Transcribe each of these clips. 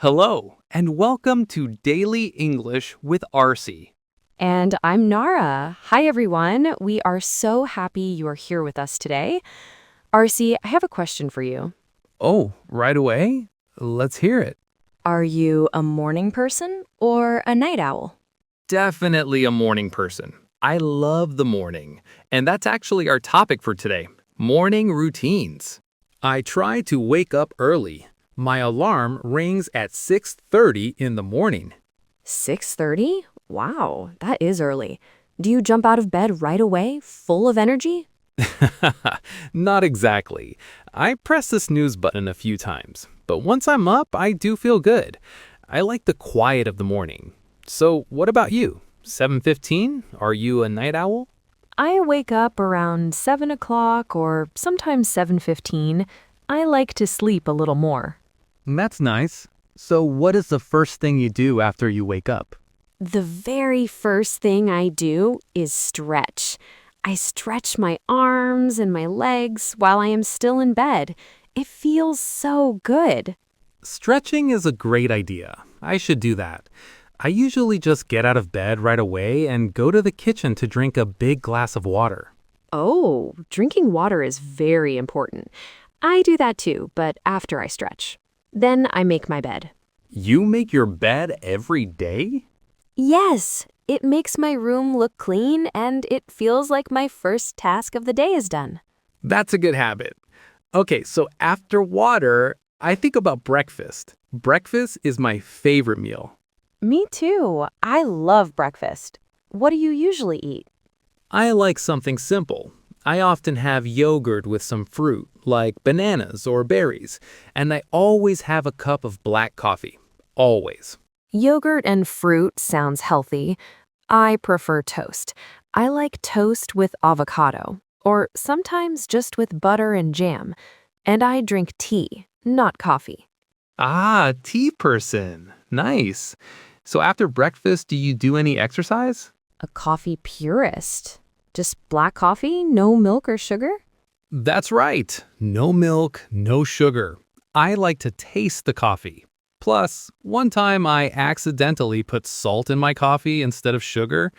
Hello, and welcome to Daily English with Arsi. And I'm Nara. Hi, everyone. We are so happy you are here with us today. Arsi, I have a question for you. Oh, right away? Let's hear it. Are you a morning person or a night owl? Definitely a morning person. I love the morning. And that's actually our topic for today, morning routines. I try to wake up early. My alarm rings at 6:30 in the morning. 6:30? Wow, that is early. Do you jump out of bed right away, full of energy? Not exactly. I press the snooze button a few times, but once I'm up, I do feel good. I like the quiet of the morning. So, what about you? 7:15? Are you a night owl? I wake up around 7 o'clock or sometimes 7:15. I like to sleep a little more. That's nice. So, what is the first thing you do after you wake up? The very first thing I do is stretch. I stretch my arms and my legs while I am still in bed. It feels so good. Stretching is a great idea. I should do that. I usually just get out of bed right away and go to the kitchen to drink a big glass of water. Oh, drinking water is very important. I do that too, but after I stretch. Then I make my bed. You make your bed every day? Yes, it makes my room look clean and it feels like my first task of the day is done. That's a good habit. Okay, so after water, I think about breakfast. Breakfast is my favorite meal. Me too. I love breakfast. What do you usually eat? I like something simple. I often have yogurt with some fruit, like bananas or berries, and I always have a cup of black coffee. Always. Yogurt and fruit sounds healthy. I prefer toast. I like toast with avocado, or sometimes just with butter and jam. And I drink tea, not coffee. Ah, tea person. Nice. So after breakfast, do you do any exercise? A coffee purist. Just black coffee, no milk or sugar? That's right. No milk, no sugar. I like to taste the coffee. Plus, one time I accidentally put salt in my coffee instead of sugar.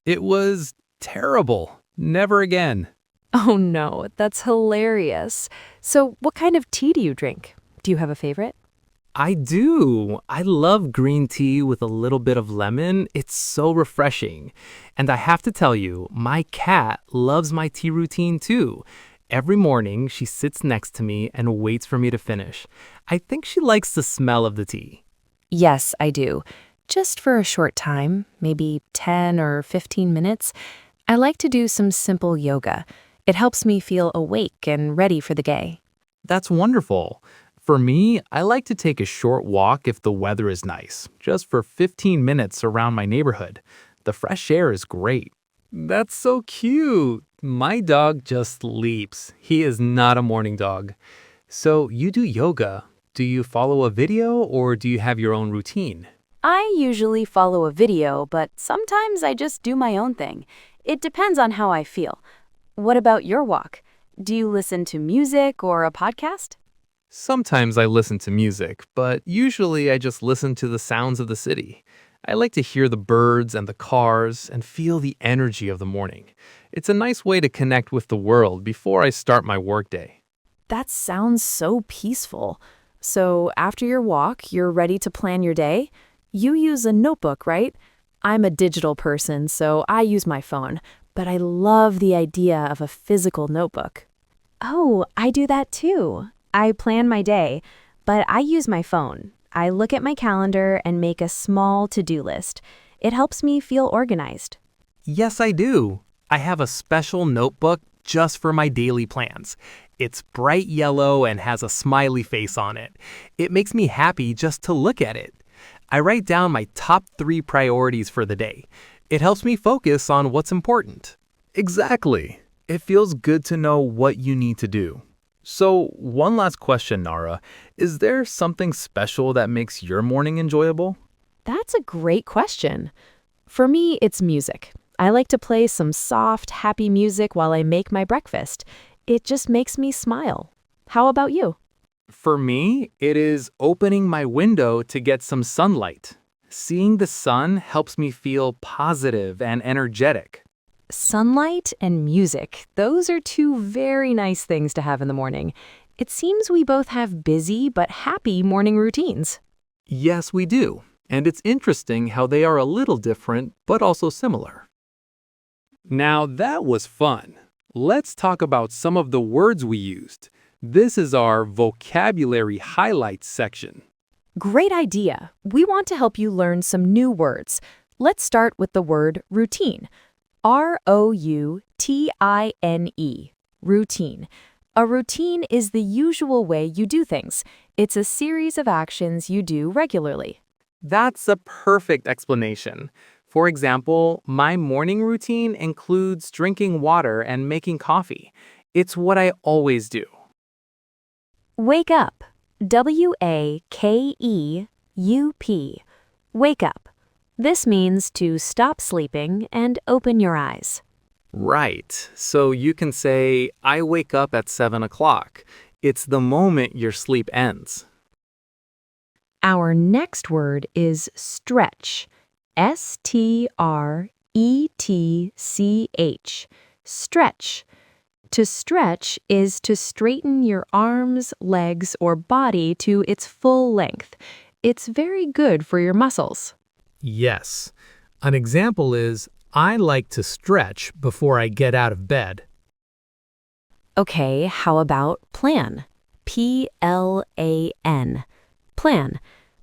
It was terrible. Never again. Oh no, that's hilarious. So, what kind of tea do you drink? Do you have a favorite? I do. I love green tea with a little bit of lemon. It's so refreshing. And I have to tell you, my cat loves my tea routine too. Every morning, she sits next to me and waits for me to finish. I think she likes the smell of the tea. Yes, I do. Just for a short time, maybe 10 or 15 minutes. I like to do some simple yoga. It helps me feel awake and ready for the day. That's wonderful. For me, I like to take a short walk if the weather is nice, just for 15 minutes around my neighborhood. The fresh air is great. That's so cute. My dog just sleeps. He is not a morning dog. So you do yoga. Do you follow a video or do you have your own routine? I usually follow a video, but sometimes I just do my own thing. It depends on how I feel. What about your walk? Do you listen to music or a podcast? Sometimes I listen to music, but usually I just listen to the sounds of the city. I like to hear the birds and the cars and feel the energy of the morning. It's a nice way to connect with the world before I start my workday. That sounds so peaceful. So after your walk, you're ready to plan your day? You use a notebook, right? I'm a digital person, so I use my phone, but I love the idea of a physical notebook. Oh, I do that too. I plan my day, but I use my phone. I look at my calendar and make a small to-do list. It helps me feel organized. Yes, I do. I have a special notebook just for my daily plans. It's bright yellow and has a smiley face on it. It makes me happy just to look at it. I write down my top 3 priorities for the day. It helps me focus on what's important. Exactly. It feels good to know what you need to do. So, one last question, Nara. Is there something special that makes your morning enjoyable? That's a great question. For me, it's music. I like to play some soft, happy music while I make my breakfast. It just makes me smile. How about you? For me, it is opening my window to get some sunlight. Seeing the sun helps me feel positive and energetic. Sunlight and music, those are two very nice things to have in the morning. It seems we both have busy but happy morning routines. Yes, we do. And it's interesting how they are a little different, but also similar. Now that was fun. Let's talk about some of the words we used. This is our vocabulary highlights section. Great idea. We want to help you learn some new words. Let's start with the word routine. Routine. Routine. A routine is the usual way you do things. It's a series of actions you do regularly. That's a perfect explanation. For example, my morning routine includes drinking water and making coffee. It's what I always do. Wake up. Wakeup. Wake up. This means to stop sleeping and open your eyes. Right. So you can say, I wake up at 7 o'clock. It's the moment your sleep ends. Our next word is stretch. Stretch. Stretch. To stretch is to straighten your arms, legs, or body to its full length. It's very good for your muscles. Yes. An example is, I like to stretch before I get out of bed. Okay, how about plan? Plan. Plan.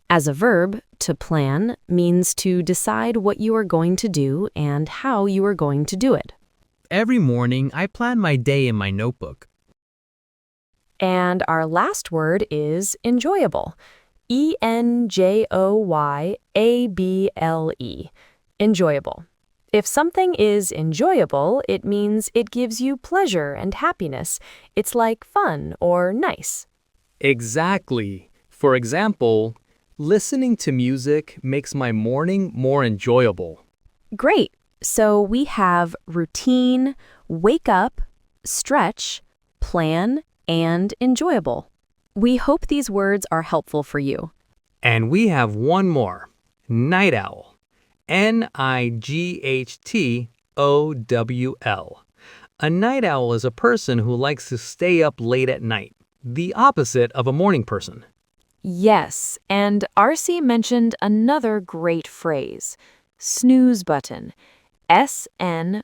As a verb, to plan means to decide what you are going to do and how you are going to do it. Every morning, I plan my day in my notebook. And our last word is enjoyable. Enjoyable. Enjoyable. If something is enjoyable, it means it gives you pleasure and happiness. It's like fun or nice. Exactly. For example, listening to music makes my morning more enjoyable. Great. So we have routine, wake up, stretch, plan, and enjoyable. We hope these words are helpful for you. And we have one more. Night owl. NightOwl. A night owl is a person who likes to stay up late at night, the opposite of a morning person. Yes, and Arsi mentioned another great phrase, snooze button. SNOOZEBUTTON.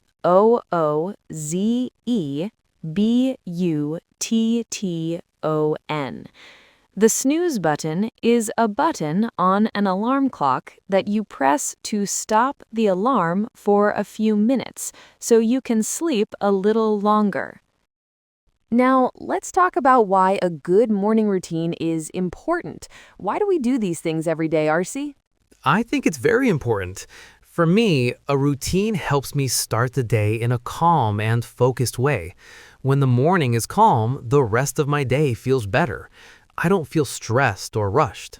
The snooze button is a button on an alarm clock that you press to stop the alarm for a few minutes so you can sleep a little longer. Now, let's talk about why a good morning routine is important. Why do we do these things every day, Arsi? I think it's very important. For me, a routine helps me start the day in a calm and focused way. When the morning is calm, the rest of my day feels better. I don't feel stressed or rushed.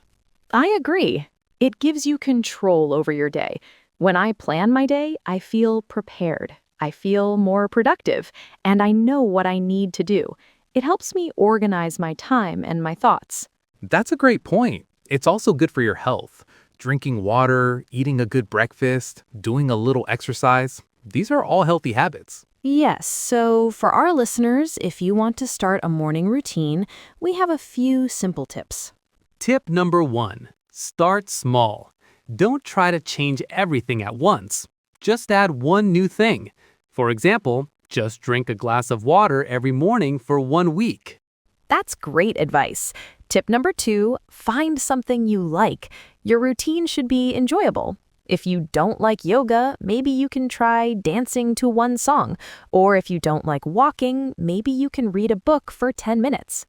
I agree. It gives you control over your day. When I plan my day, I feel prepared. I feel more productive, and I know what I need to do. It helps me organize my time and my thoughts. That's a great point. It's also good for your health. Drinking water, eating a good breakfast, doing a little exercise. These are all healthy habits. Yes, so for our listeners, if you want to start a morning routine, we have a few simple tips. Tip number 1, start small. Don't try to change everything at once. Just add one new thing. For example, just drink a glass of water every morning for 1 week. That's great advice. Tip number 2, find something you like. Your routine should be enjoyable. If you don't like yoga, maybe you can try dancing to one song. Or if you don't like walking, maybe you can read a book for 10 minutes.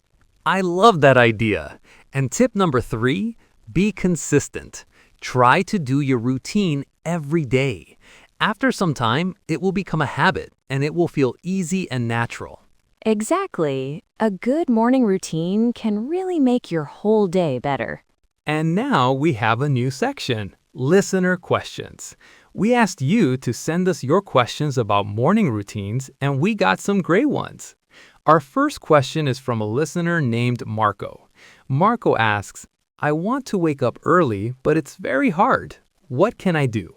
I love that idea. And tip number 3, be consistent. Try to do your routine every day. After some time, it will become a habit and it will feel easy and natural. Exactly. A good morning routine can really make your whole day better. And now we have a new section, Listener Questions. We asked you to send us your questions about morning routines, and we got some great ones. Our first question is from a listener named Marco. Marco asks, I want to wake up early, but it's very hard. What can I do?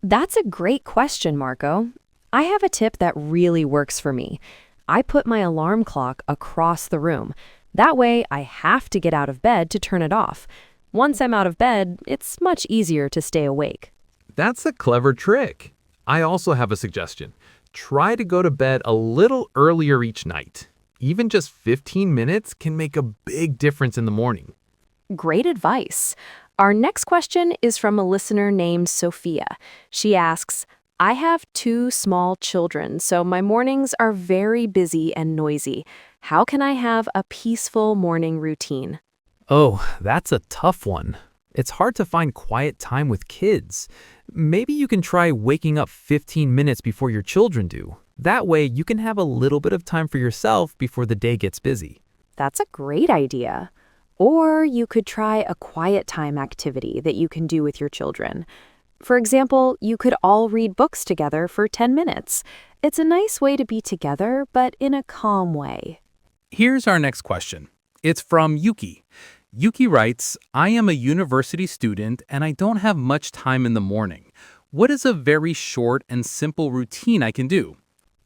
That's a great question, Marco. I have a tip that really works for me. I put my alarm clock across the room. That way, I have to get out of bed to turn it off. Once I'm out of bed, it's much easier to stay awake. That's a clever trick. I also have a suggestion. Try to go to bed a little earlier each night. Even just 15 minutes can make a big difference in the morning. Great advice. Our next question is from a listener named Sophia. She asks, I have 2 small children, so my mornings are very busy and noisy. How can I have a peaceful morning routine? Oh, that's a tough one. It's hard to find quiet time with kids. Maybe you can try waking up 15 minutes before your children do. That way, you can have a little bit of time for yourself before the day gets busy. That's a great idea. Or you could try a quiet time activity that you can do with your children. For example, you could all read books together for 10 minutes. It's a nice way to be together, but in a calm way. Here's our next question. It's from Yuki. Yuki writes, I am a university student and I don't have much time in the morning. What is a very short and simple routine I can do?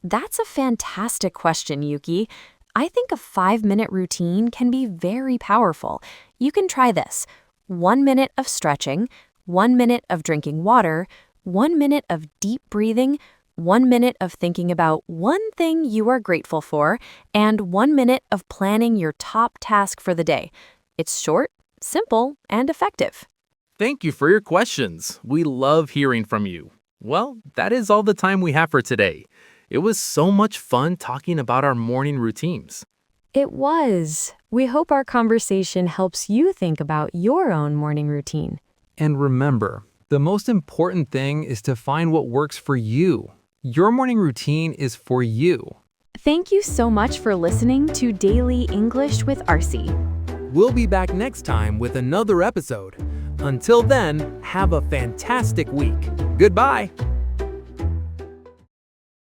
That's a fantastic question, Yuki. I think a 5-minute routine can be very powerful. You can try this. 1 minute of stretching, 1 minute of drinking water, 1 minute of deep breathing, 1 minute of thinking about one thing you are grateful for, and 1 minute of planning your top task for the day. It's short, simple, and effective. Thank you for your questions. We love hearing from you. Well, that is all the time we have for today. It was so much fun talking about our morning routines. It was. We hope our conversation helps you think about your own morning routine. And remember, the most important thing is to find what works for you. Your morning routine is for you. Thank you so much for listening to Daily English with Arsi. We'll be back next time with another episode. Until then, have a fantastic week. Goodbye.